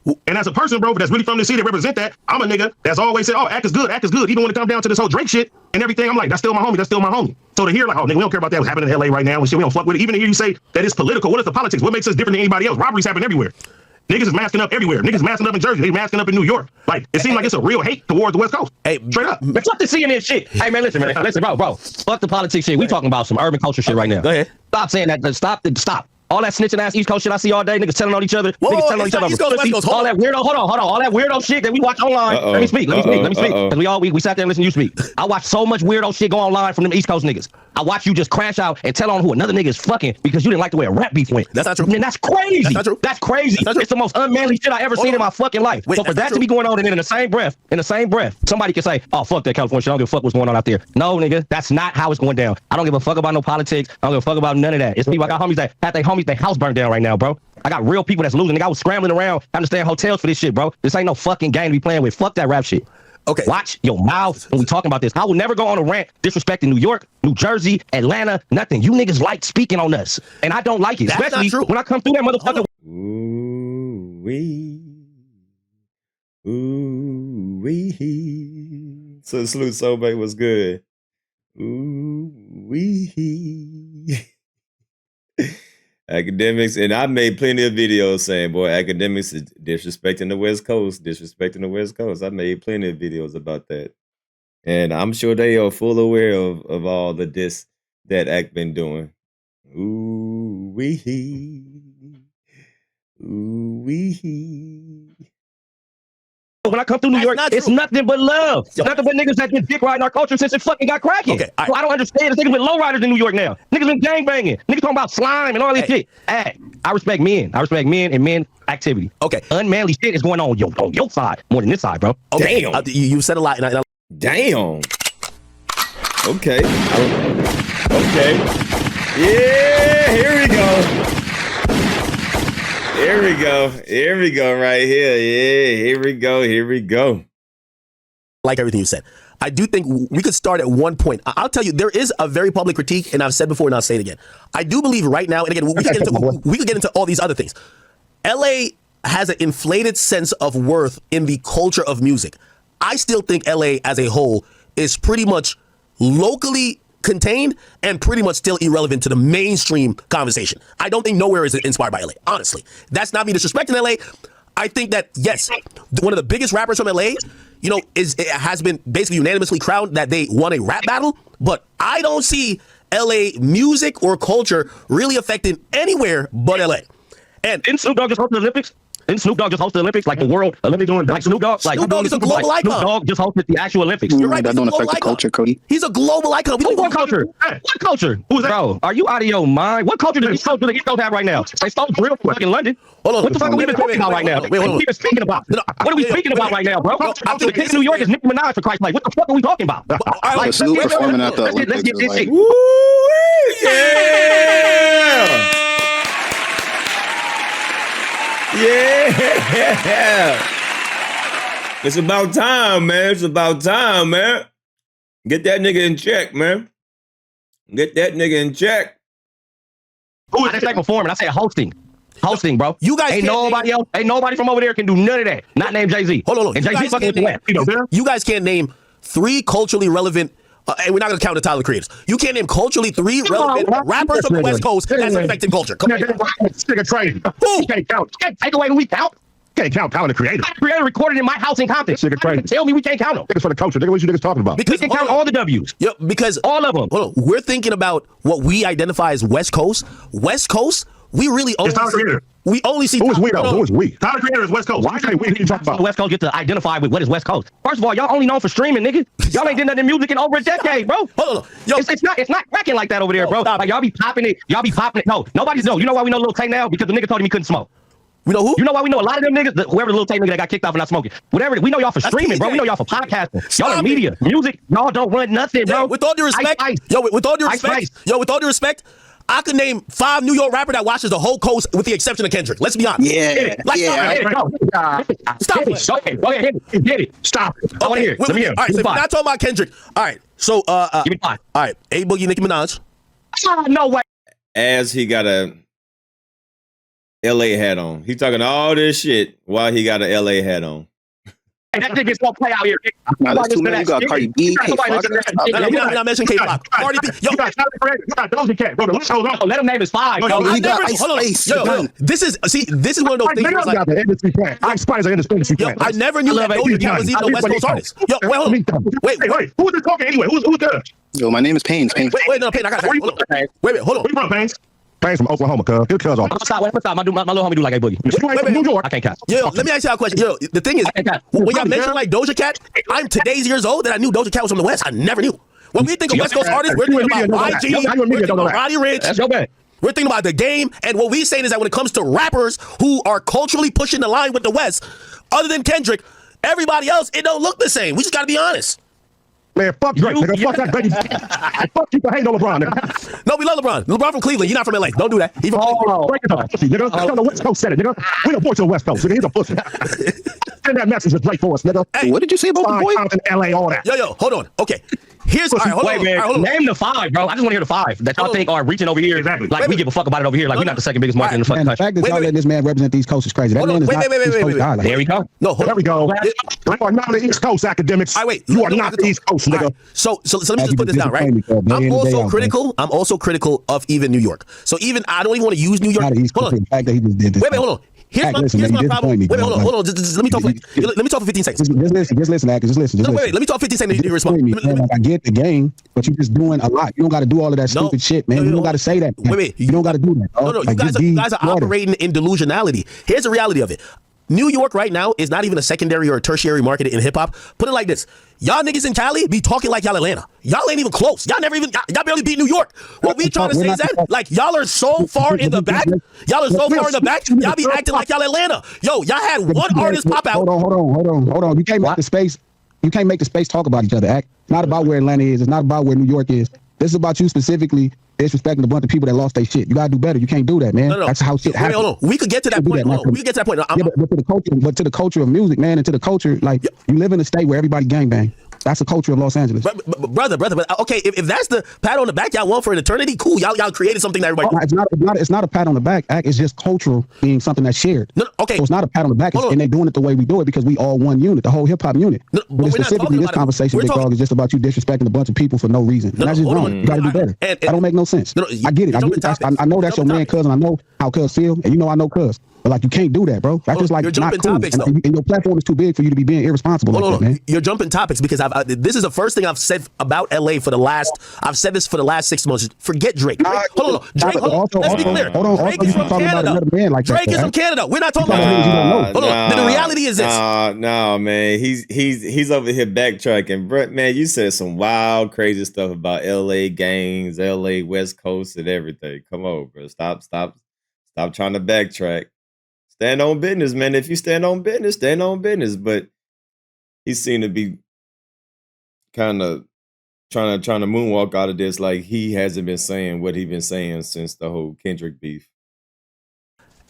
And as a person, bro, that's really from the city that represent that, I'm a nigga that's always said, oh, act is good, act is good. Even when it comes down to this whole Drake shit and everything, I'm like, that's still my homie, that's still my homie. So to hear like, oh, nigga, we don't care about that, what's happening in LA right now and shit, we don't fuck with it. Even to hear you say that it's political, what is the politics? What makes us different than anybody else? Robberies happen everywhere. Niggas is masking up everywhere. Niggas masking up in Jersey. They masking up in New York. Like, it seems like it's a real hate towards the West Coast. Hey, straight up. Man, fuck the CNN shit. Hey, man, listen, bro. Fuck the politics shit. We talking about some urban culture shit right now. Go ahead. Stop saying that. Stop. All that snitching ass East Coast shit I see all day, niggas telling on each other. Whoa, niggas telling on each other. East Coast, West Coast, all that weirdo, hold on. All that weirdo shit that we watch online. Let me speak. Because we sat there and listened to you speak. I watch so much weirdo shit go online from them East Coast niggas. I watch you just crash out and tell on who another nigga is fucking because you didn't like the way a rap beef went. That's not true. And that's crazy. That's not true. That's crazy. That's not true. It's the most unmanly shit I ever seen in my fucking life. Wait, so for that to be going on and then in the same breath, somebody can say, oh, fuck that California shit. I don't give a fuck what's going on out there. No, nigga, that's not how it's going down. I don't give a fuck about no politics. I don't give a fuck about none of that. It's people. I got homies that had their house burned down right now, bro. I got real people that's losing. Nigga, I was scrambling around trying to stay in hotels for this shit, bro. This ain't no fucking game to be playing with. Fuck that rap shit. Okay. Watch your mouth when we talking about this. I will never go on a rant disrespecting New York, New Jersey, Atlanta, nothing. You niggas like speaking on us. And I don't like it. That's especially not true. when I come through that motherfucker. Ooh-wee. Ooh-wee. So Salute Sobe was good. Ooh-wee. Akademiks, and I made plenty of videos saying, boy, Akademiks is disrespecting the West Coast, I made plenty of videos about that. And I'm sure they are full aware of all the diss that Ak been doing. Ooh-wee. Ooh-wee. When I come through New York, it's nothing but love. Nothing but niggas that been dick riding our culture since it fucking got cracking. Okay, so I don't understand. It's niggas with lowriders in New York now. Niggas been gangbanging. Niggas talking about slime and all this shit. Hey, I respect men. I respect men and men activity. Okay. Unmanly shit is going on your side more than this side, bro. Okay. Damn. You said a lot. And Damn. Okay. Okay. Yeah, here we go. Here we go right here. Yeah, here we go. Like everything you said. I do think we could start at one point. I'll tell you, there is a very public critique, and I've said before and I'll say it again. I do believe right now, and again, we could get into all these other things. LA has an inflated sense of worth in the culture of music. I still think LA as a whole is pretty much locally contained and pretty much still irrelevant to the mainstream conversation. I don't think nowhere is inspired by LA, honestly. That's not me disrespecting LA. I think that, yes, one of the biggest rappers from LA, it has been basically unanimously crowned that they won a rap battle, but I don't see LA music or culture really affecting anywhere but LA. And didn't Snoop Dogg just host the Olympics? Didn't Snoop Dogg just host the Olympics, like the World Olympics doing like Snoop Dogg? Like Snoop Dogg is a global icon. Snoop Dogg just hosted the actual Olympics. You're right. That don't affect the culture, Cody. He's a global icon. What culture? What culture? Who's that? Bro, are you out of your mind? What culture does the East Coast have right now? They stole drill in London. Hold on. What the fuck are we even talking about right now? What are we even speaking about? What are we speaking about right now, bro? The kid in New York is Nicki Minaj, for Christ's sake. What the fuck are we talking about? Like Snoop performing at the Olympics. Let's get this shit. Yeah. Yeah. It's about time, man. Get that nigga in check, man. I didn't say performing. I said hosting. Hosting, bro. You guys ain't nobody else. Ain't nobody from over there can do none of that. Not named Jay-Z. Hold on. And Jay-Z fucking went. You guys can't name 3 culturally relevant. And we're not going to count the Tyler creators. You can't name culturally 3 relevant rappers from the West Coast that's affecting culture. Come on. Nigga crazy. Who? Can't count. Take away who we count. Can't count Tyler the Creator. The Creator recorded in my house in Compton. Nigga crazy. Tell me we can't count them. Niggas for the culture. Nigga, what you niggas talking about? We can count all the W's. Yeah, because all of them. Hold on. We're thinking about what we identify as West Coast. West Coast, we really only Tyler Creator. We only see. Who is we though? Who is we? Tyler Creator is West Coast. Why can't we talk about? The West Coast get to identify with what is West Coast. First of all, y'all only known for streaming, nigga. Y'all ain't did nothing in music in over a decade, bro. Hold on. Yo, it's not cracking like that over there, bro. Like y'all be popping it. No, nobody's know. You know why we know Lil Tay now? Because the nigga told him he couldn't smoke. We know who? You know why we know a lot of them niggas? Whoever the Lil Tay nigga that got kicked off for not smoking. Whatever. We know y'all for streaming, bro. We know y'all for podcasting. Y'all are media. Music, y'all don't run nothing, bro. With all due respect, with all due respect, I could name 5 New York rappers that watches the whole coast with the exception of Kendrick. Let's be honest. Stop it. Go ahead. Hit it. Stop it. I want to hear it. Let me hear it. All right, so we're not talking about Kendrick. All right, so give me 5. All right, A Boogie, Nicki Minaj. No way. As he got a LA hat on. He talking all this shit while he got an LA hat on. Hey, that nigga's gonna play out here. Nah, that's too many. You got Cardi B, K Fox. We're not mentioning K-pop. Cardi B. Yo, You got Doja Cat, bro. The list goes on. Let him name his 5. No, Yo, I You got never- Ice hold on. Spice. Yo, this is one of those things. Where it's like, the industry plan. Ice Spice are industry yo, plan. I never knew that Doja Cat was even a West Coast artist. Yo, wait, hold on. Wait, Wait. Who is this talking anyway? Who's good? Yo, my name is Pain. Pain. Wait, no, Payne, I got Where you hold on. from, Pain? Wait, hold on. Where you from, Pain? Pain's from Oklahoma, cuz. Good cuz on. Stop. My little homie do like a boogie. You ain't from New York. I can't catch. Yo, let me ask you a question. Yo, the thing is, when y'all mention like Doja Cat, I'm today's years old that I knew Doja Cat was from the West. I never knew. When we think of West Coast artists, we're thinking about YG, we're thinking about Roddy Ricch, That's your bad. we're thinking about The Game, and what we're saying is that when it comes to rappers who are culturally pushing the line with the West, other than Kendrick, everybody else, it don't look the same. We just gotta be honest. Man, fuck Drake, nigga. Fuck that baby. Fuck you for hating on LeBron, nigga. No, we love LeBron. LeBron from Cleveland. You're not from LA. Don't do that. He from Cleveland. Drake is a pussy, nigga. Tell the West Coast said it, nigga. We the voice of the West Coast, nigga. He's a pussy. Send that message to Drake for us, nigga. Hey. What did you say about the Fine boy? times in LA, all that. Yo, hold on. Okay. Here's all right, hold Wait, on. man. All right, hold on. Name the 5, bro. I just want to hear the 5 that y'all Hold on. think are reaching over here. Exactly. Like we give a fuck about it over here. Like No, we're no. not the second biggest market in the fucking And the country. fact that Wait, y'all wait, letting this man represent the East Coast is crazy. That Hold man on. is Wait, not wait, East wait, Coast wait. guy. Like, There we go. No, hold There on. we go. You are not the East Coast academics. All right, wait. You are No, not no, the East Coast, all nigga. right. So let me As just you put this down, right? disappointed, bro. Day in I'm and day also out, critical. I'm also critical of even New York. So even I don't even want to use New York. not the East Hold Coast. on. The fact that he just did this. Wait, hold on. Here's Act, my, listen, here's man, my you problem. disappoint me, Wait, hold on, bro. hold on. Just let me talk. Let me talk for 15 seconds. Just listen, Atkins. Just listen. No, wait. Let me talk 15 seconds. You respond. Me, man. Like, I get the game, but you're just doing a lot. You don't got to do all of that No. stupid shit, man. No, You no, don't got to say that. Man. Wait. You don't got to do that. No, you guys are operating in delusionality. Here's the reality of it. New York right now is not even a secondary or a tertiary market in hip hop. Put it like this. Y'all niggas in Cali be talking like y'all Atlanta. Y'all ain't even close. Y'all barely beat New York. What we trying to say is that, like, y'all are so far in the back. Y'all are so far in the back. Y'all be acting like y'all Atlanta. Yo, y'all had one artist pop out. Hold on. You can't make the space. You can't make the space talk about each other. Act. It's not about where Atlanta is. It's not about where New York is. This is about you specifically disrespecting a bunch of people that lost their shit. You gotta do better. You can't do that, man. No. That's how shit happens. Hold on. We could get to that point. Hold on. We could get to that point. But to the culture of music, man, and to the culture, like you live in a state where everybody gangbang. That's the culture of Los Angeles. Brother, but okay, if that's the pat on the back y'all want for an eternity, cool. Y'all created something that everybody. It's not a pat on the back. It's just cultural being something that's shared. No, okay. So it's not a pat on the back, Hold on. and they're doing it the way we do it because we all one unit, the whole hip hop unit. No, but we're not specifically, talking this about it. conversation, We're Big talking- Dog, is just about you disrespecting a bunch of people for no reason. No, And that's just hold wrong. on. You gotta do better. And- That don't make no sense. No, I get it. you're jumping topics. I know that's You're your man, jumping cuz, and I know how cuz feel, and you know I know cuz. But like, you can't do that, bro. That's just like You're not jumping cool. topics, And, though. and your platform is too big for you to be being irresponsible Hold like on, that, man. you're jumping topics because this is the first thing I've said about LA for the last. I've said this for the last 6 months. Forget Drake. Hold on. Drake. Hold on. Let's be clear. Hold on. Drake Also, is you from talking about Canada. another man like that, Drake is man. from Canada. We're not talking Nah, about. you don't know. Hold on. The reality is this. Nah, man. He's over here backtracking. Brett, man, you said some wild, crazy stuff about LA gangs, LA West Coast, and everything. Come on, bro. Stop trying to backtrack. Stand on business, man. If you stand on business, stand on business. But he seemed to be kind of trying to moonwalk out of this, like he hasn't been saying what he's been saying since the whole Kendrick beef.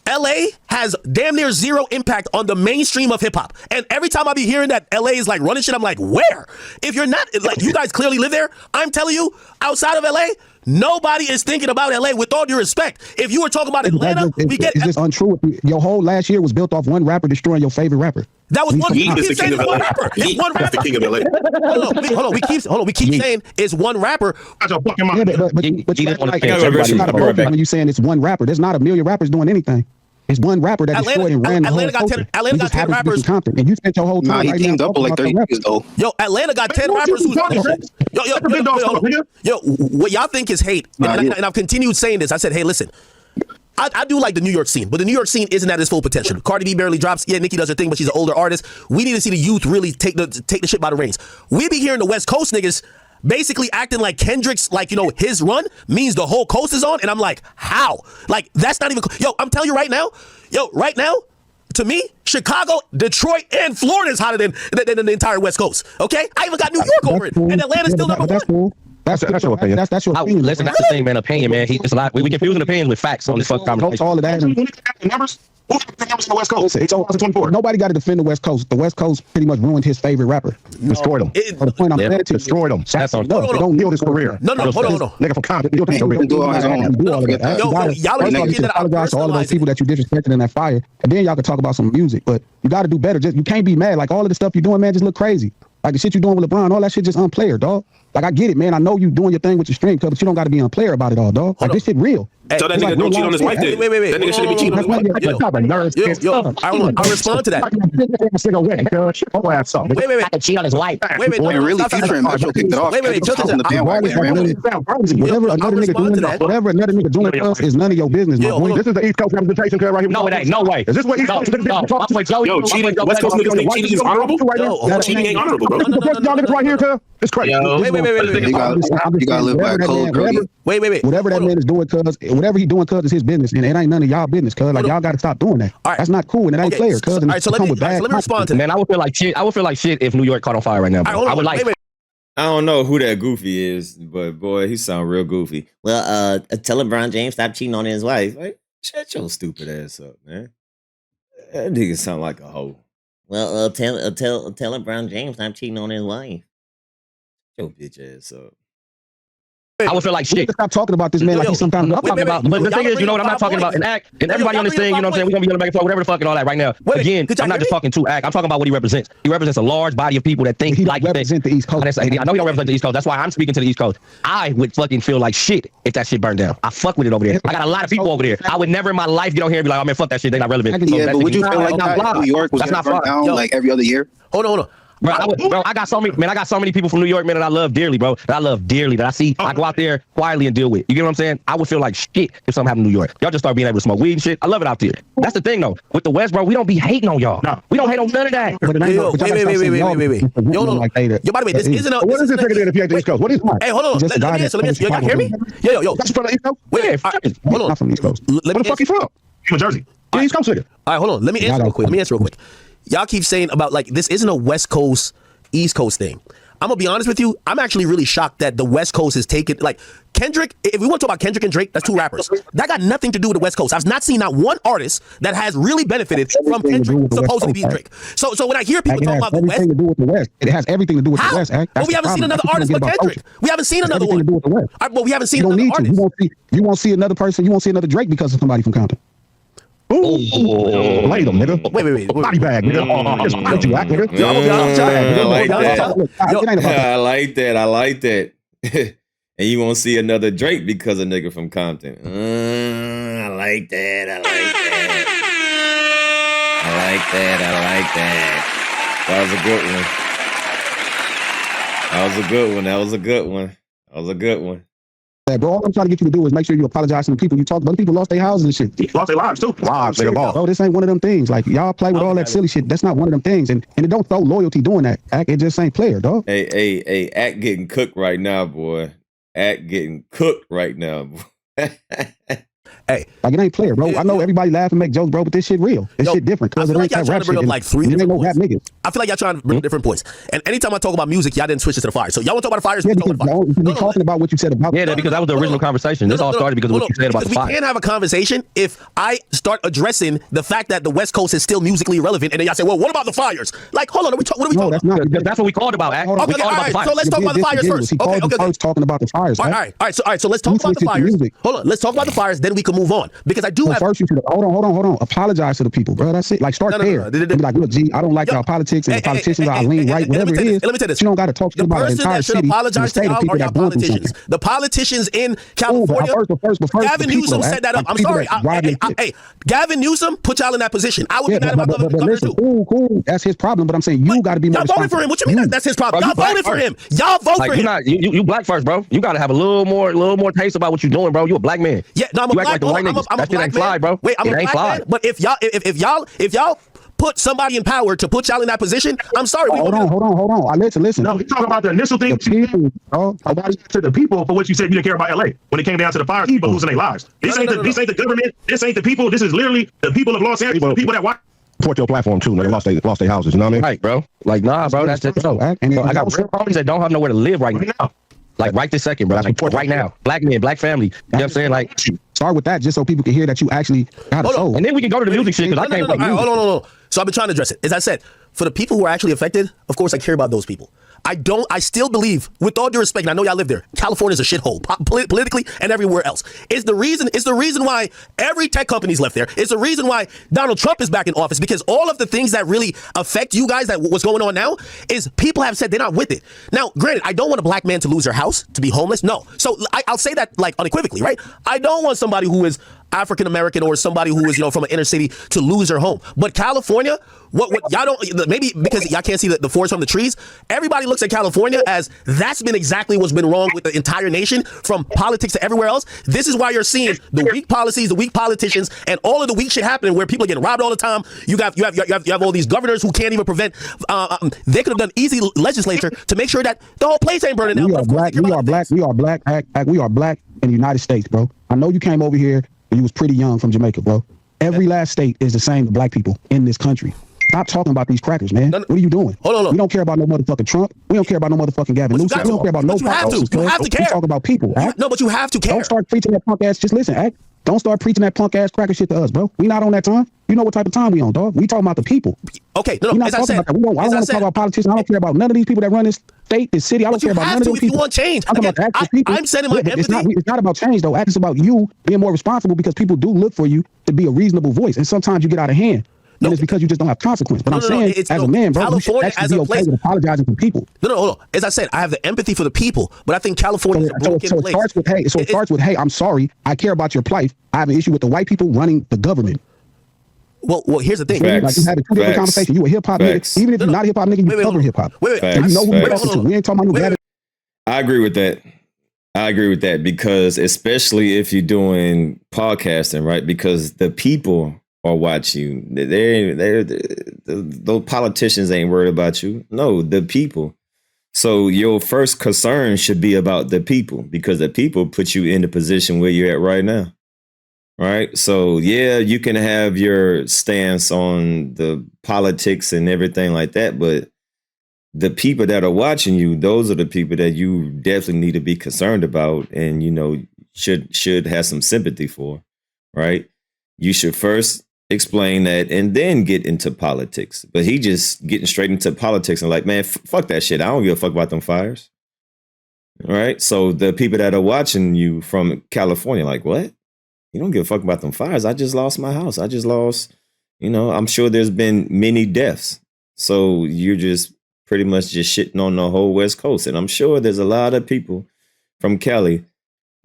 LA has damn near zero impact on the mainstream of hip hop. And every time I be hearing that LA is like running shit, I'm like, where? If you're not, like, you guys clearly live there. I'm telling you, outside of LA, nobody is thinking about LA with all due respect. If you were talking about Atlanta, It's just untrue. Your whole last year was built off one rapper destroying your favorite rapper. that was one. He We is the keep saying king it's of one LA. rapper. He It's one is the rapper. king of LA. Hold on. We keep saying it's one rapper. That's a fucking Yeah, mind. but You you just act wanna like catch it's everybody. not a I'll be right program back. when you saying it's one rapper. There's not a million rappers doing anything. It's one rapper that destroyed and ran the whole Atlanta got 10 culture. Atlanta We got just 10 happen to be rappers. some Compton, and you spent your whole Nah, time he right now teamed up talking with like about 30 the niggas though. Yo, Atlanta got 10 Man, rappers who's what you running talking shit. Yo, Let the big dog hold on. talk, Yo, what y'all think is hate, Nah, and I've continued saying this. I said, hey, listen, I do like the New York scene, but the New York scene isn't at its full potential. Cardi B barely drops. Yeah, Nicki does her thing, but she's an older artist. We need to see the youth really take the shit by the reins. We be hearing the West Coast niggas basically acting like Kendrick's, like, you know, his run means the whole coast is on, and I'm like, how? Like, that's not even. Yo, I'm telling you right now. To me, Chicago, Detroit, and Florida is hotter than the entire West Coast. Okay, I even got New York over it, and Atlanta's still number That's one. cool. That's your opinion. That's your opinion. Listen, that's the thing, man. Opinion, man. It's a lot. We confusing opinions with facts on this fucking Don't conversation. all of that. When you have the numbers, Who's the numbers in the West Coast? Listen, It's 2024. nobody got to defend the West Coast. The West Coast pretty much ruined his favorite rapper. Destroyed him. So the point I'm saying to you, Destroyed him. That's on. no, Don't heal his career. No, hold on. Nigga from Compton, heal his He career. can do it on his own. do all of that. Yo, You y'all are gotta- thinking you should that I'm apologize to all of those personalizing people that you disrespected in that fire, and then y'all can talk about some music. But you got to do better. Just you can't be mad. Like all of the stuff you're doing, man, just look crazy. Like the shit you doing with LeBron, all that shit just unplayer, dog. Like I get it, man. I know you doing your thing with your stream, but you don't got to be unplayer about it all, dog. Like this shit real. So that It's nigga like don't real cheat on his life wife shit. then? Wait. That nigga shouldn't be cheating on his wife. I'll respond to that. Wait. I can cheat on his wife. Wait. And really, Stop. Future and Metro kicked it off. Wait, chill. On the bandwagon. Whatever another nigga doing to us is none of your business, my Yo, boy. hold on. This is the East Coast representation cut right here. No, it ain't. No way. Is this what East No, Coast no. I'm with Joey. Yo, cheating. West Coast niggas think cheating is honorable. Cheating ain't honorable, bro. Y'all niggas right here, cuz. It's crazy. Wait. You gotta live by code, Cody. Wait. Whatever that man is doing, cuz whatever he doing, cuz is his business, and it ain't none of y'all business, cuz like y'all got to stop doing that. All right. That's not cool, and it ain't player, cuz. All right, so let me respond to that. Man, I would feel like shit. I would feel like shit if New York caught on fire right now. Bro. All right, I would like. wait. I don't know who that goofy is, but boy, he sound real goofy. Well, tell LeBron James stop cheating on his wife. Like, shut your stupid ass up, man. That nigga sound like a hoe. Well, tell LeBron James stop cheating on his wife. Your bitch ass up. I would feel like We need shit. to stop talking about this man like he's some kind of. I'm talking about, but the thing is, you know what I'm not talking about? And Act, and everybody on this thing, you know what I'm saying? We're gonna be on the back and forth, whatever the fuck and all that right now. Again, could y'all I'm not hear just me? talking to Act. I'm talking about what he represents. He represents a large body of people that think He like represent the East Coast. I know he don't represent the East Coast. That's why I'm speaking to the East Coast. I would fucking feel like shit if that shit burned down. I fuck with it over there. I got a lot of people over there. I would never in my life get on here and be like, oh man, fuck that shit. They not relevant. So Yeah, that but shit would you is feel like not that fly. New York was That's gonna not burn fly. down like every other year? Hold on. Bro, I got so many people from New York, man, that I love dearly, bro. That I love dearly. That I see, I go out there quietly and deal with. You get what I'm saying? I would feel like shit if something happened in New York. Y'all just start being able to smoke weed and shit. I love it out there. That's the thing, though. With the West, bro, we don't be hating on y'all. No. We don't hate on none of that. But it ain't Yo, but y'all gotta stop saying y'all wait. Yo, no. like they that. Yo, by the way, this isn't a. What is this nigga doing if he ain't the East Coast? What is Hey, hold on. Just a Let guy me that answer. Y'all plays hear me? Chicago. Yo. That's from the East Coast? Wait. Yeah, All right, hold on. Not from the East Coast. Let Where me the fuck he from? From Jersey. The East Coast nigga. All right, hold on. Let me answer real quick. Y'all keep saying about like this isn't a West Coast, East Coast thing. I'm gonna be honest with you. I'm actually really shocked that the West Coast is taking like Kendrick. If we want to talk about Kendrick and Drake, that's two rappers. That got nothing to do with the West Coast. I've not seen not one artist that has really benefited from Kendrick supposedly being Drake. So when I hear people talking about the West, everything to do with the West. It has everything to do with the how? West. But we haven't seen another artist but Kendrick. We haven't seen another one. To do with the West. All right, but we haven't seen You don't another need to. artist. You won't see another person. You won't see another Drake because of somebody from Compton. Lay them, nigga. Wait. Body bag, nigga. Just fight you, act, nigga. I like that. And you won't see another Drake because a nigga from Compton. I like that. That was a good one. Bro, all I'm trying to get you to do is make sure you apologize to the people you talk about. People lost their houses and shit. Lost their lives too. Lives, nigga, ball. Bro, this ain't one of them things. Like y'all play with all that silly shit. That's not one of them things. And it don't throw loyalty doing that. It just ain't player, dog. Hey, Act getting cooked right now, boy. Hey, like it ain't player, bro. I know everybody laugh and make jokes, bro, but this shit real. This shit different I because feel it like ain't y'all that trying to rap bring shit. up like three It ain't different no rap points. niggas. I feel like y'all trying to bring different points. And anytime I talk about music, y'all didn't switch it to the fire. So y'all want to talk about the fires? Yeah, we talk because about the fires. y'all be talking about what you said about. Yeah, because that was the original conversation. This all started because of what you said about the We fire. can't have a conversation if I start addressing the fact that the West Coast is still musically irrelevant, and then y'all say, "Well, what about the fires?" Like, hold on, what are we No, talking that's about? not. Because that's what we called about, Act. Hold on. We Okay, called all about the right. fire. So let's talk about the fires first. He called Okay. the first talking about the fires. All right. So let's talk about the fires. Hold on, let's talk about the fires. Then we can move on because I do have. First, you should hold on. Apologize to the people, bro. That's it. Like start there. Be like, look, G, I don't like y'all politics and the politicians. I lean right, whatever it is. Let me tell you this. You don't got to talk The about the person entire that should city. apologize to y'all are y'all politicians. The politicians in California. Gavin Newsom said that up. I'm sorry. Hey, Gavin Newsom put y'all in that position. I would be mad about the governor too. Cool. That's his problem. But I'm saying you got to be more Y'all voted for him. What you mean that's his problem? Y'all voted for him. Y'all vote for him. You black first, bro. You got to have a little more taste about what you're doing, bro. You a black man. Yeah, no, I'm a black man. I'm a black man. Bro. Wait, I'm a black man. But if y'all put somebody in power to put y'all in that position, I'm sorry. Hold on. Listen. No, we talk about the initial thing. Nobody to the people for what you said you didn't care about LA. When it came down to the fires, people losing their lives. This ain't the government. This ain't the people. This is literally the people of Los Angeles, the people that watch. Support your platform too, nigga. Lost their houses, you know what I mean? Right, bro. Like, nah, bro. That's just so. I got real homies that don't have nowhere to live right now. Like right this second, bro. Like right now. Black men, black family. You know what I'm saying? Like, Start with that just so people can hear that you actually got a Hold on. soul. And then we can go to the music shit because I can't play music. Hold on. So I've been trying to address it. As I said, for the people who are actually affected, of course I care about those people. I still believe, with all due respect, and I know y'all live there, California's a shithole, politically and everywhere else. It's the reason why every tech company's left there. It's the reason why Donald Trump is back in office, because all of the things that really affect you guys, that what's going on now, is people have said they're not with it. Now, granted, I don't want a black man to lose their house, to be homeless. No. So I'll say that like unequivocally, right? I don't want somebody who is African American or somebody who is, from an inner city to lose their home. But California, what y'all don't, maybe because y'all can't see the forest from the trees, everybody looks at California as that's been exactly what's been wrong with the entire nation, from politics to everywhere else. This is why you're seeing the weak policies, the weak politicians, and all of the weak shit happening where people are getting robbed all the time. You have all these governors who can't even prevent. They could have done easy legislature to make sure that the whole place ain't burning down. We are black. We are black. We are black. We are black in the United States, bro. I know you came over here and you was pretty young from Jamaica, bro. Every last state is the same to black people in this country. Stop talking about these crackers, man. What are you doing? Hold on. We don't care about no motherfucking Trump. We don't care about no motherfucking Gavin Newsom. We don't care about no politics. You have to care. We talk about people. No, but you have to care. Don't start preaching that punk ass. Just listen, act. Don't start preaching that punk ass cracker shit to us, bro. We not on that time. You know what type of time we on, dog. We talking about the people. Okay, We not as I talking said, about that. I don't want to talk about politicians. I don't care about none of these people that run this state, this city. I don't care about none of those if you people. want change. I'm talking Again, about the actual people. I'm sending my empathy. It's not about change, though. It's about you being more responsible, because people do look for you to be a reasonable voice. And sometimes you get out of hand. And it's because you just don't have consequence. But I'm saying, as a man, bro, you should actually be okay with apologizing to people. No, hold on. As I said, I have the empathy for the people, but I think California is a broken place. It starts with, hey, I'm sorry. I care about your plight. I have an issue with the white people running the government. Well, here's the thing. Like you had a two different conversation. You a hip hip hop nigga. Even if you're not a hip hop nigga, you cover hip hop. Wait. You know who you're talking to. We ain't talking about no Gavin. I agree with that because especially if you're doing podcasting, right? Because the people are watching you. Those politicians ain't worried about you. No, the people. So your first concern should be about the people, because the people put you in the position where you're at right now. Right. So, yeah, you can have your stance on the politics and everything like that. But the people that are watching you, those are the people that you definitely need to be concerned about and, should have some sympathy for. Right. You should first explain that and then get into politics. But he just getting straight into politics and like, man, fuck that shit. I don't give a fuck about them fires. All right. So the people that are watching you from California, like, what? You don't give a fuck about them fires. I just lost my house. I just lost, I'm sure there's been many deaths. So you're just pretty much just shitting on the whole West Coast. And I'm sure there's a lot of people from Cali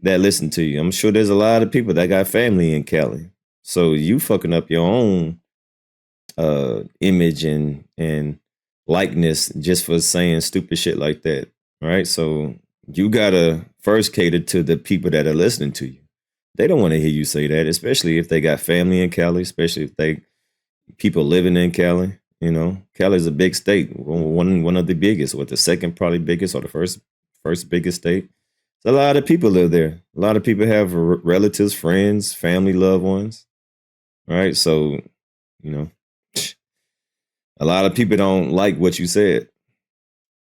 that listen to you. I'm sure there's a lot of people that got family in Cali. So you fucking up your own image and likeness just for saying stupid shit like that. Right. So you gotta first cater to the people that are listening to you. They don't want to hear you say that, especially if they got family in Cali, especially if people living in Cali. Cali's a big state, one of the biggest, the second probably biggest or the first biggest state. So a lot of people live there. A lot of people have relatives, friends, family, loved ones. Right. So, a lot of people don't like what you said.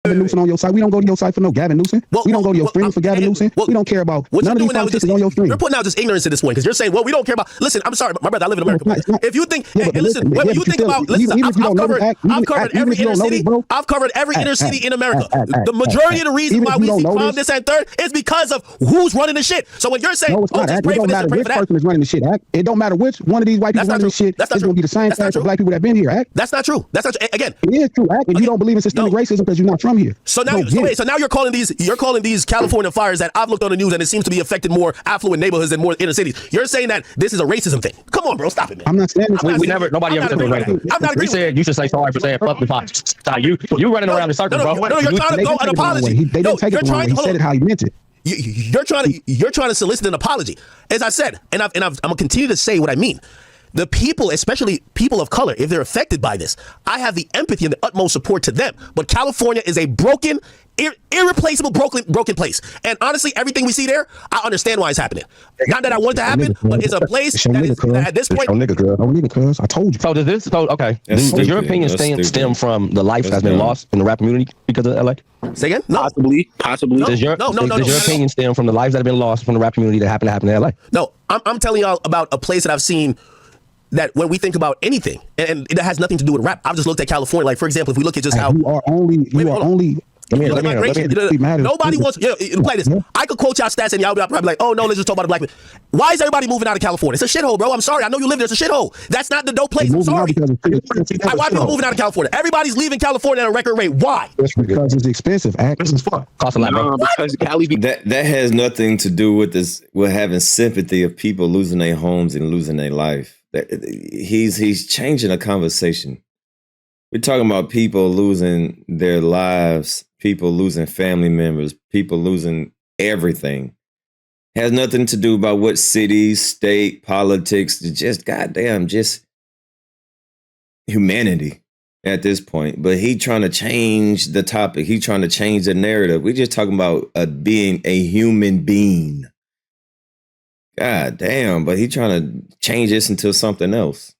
Gavin Newsom on your side. We don't go to your side for no Gavin Newsom. We don't go to your stream for Gavin Newsom. We don't care about none of these politicians on your stream. You're putting out just ignorance at this point because you're saying, well, we don't care about. Listen, I'm sorry, my brother, I live in America. If you think, listen, when you think about, listen, I've covered every inner city. I've covered every inner city in America. The majority of the reason why we see crime, this and third, is because of who's running the shit. So when you're saying, no, it's not. It don't matter which person is running the shit. It don't matter which one of these white people running the shit. It's going to be the same thing for black people that have been here. That's not true. That's not true. Again, it is true. And you don't believe in systemic racism because you're not from here. So now. So now you're calling these California fires that I've looked on the news and it seems to be affecting more affluent neighborhoods and more inner cities. You're saying that this is a racism thing. Come on, bro, stop it, man. I'm not saying this. Nobody ever said racism. I'm not agreeing. We said you should say sorry for saying fuck the fires. You running around in circles, bro. No, you're trying to go an apology. They didn't take it the wrong way. He said it how he meant it. You're trying to solicit an apology. As I said, and I'm gonna continue to say what I mean. the people, especially people of color, if they're affected by this, I have the empathy and the utmost support to them. But California is a broken, irreplaceable, broken place. And honestly, everything we see there, I understand why it's happening. Not that I want it to happen, but it's a place that is, at this point. Cuz I told you. So does this? So okay. That's Does your stupid. opinion That's stem stupid. from the life That's that's been dumb. lost in the rap community because of LA? Say again? No. Possibly. Does your no, does your opinion stem from the lives that have been lost from the rap community that happen in LA? No, I'm telling y'all about a place that I've seen that when we think about anything, and it has nothing to do with rap, I've just looked at California. Like, for example, if we look at just how You are only. Nobody wants. Play this. I could quote y'all stats and y'all be probably like, "Oh no, let's just talk about the black man." Why is everybody moving out of California? It's a shithole, bro. I'm sorry. I know you live there. It's a shithole. That's not the dope place. I'm sorry. Why people moving out of California? Everybody's leaving California at a record rate. Why? Because it's expensive. This is fun. Cost a lot, bro. Because Cali be That has nothing to do with this, with having sympathy of people losing their homes and losing their life. He's changing a conversation. We're talking about people losing their lives, people losing family members, people losing everything. Has nothing to do about what city, state, politics, just goddamn, just humanity at this point. But he trying to change the topic. He trying to change the narrative. We're just talking about being a human being. God damn, but he trying to change this into something else.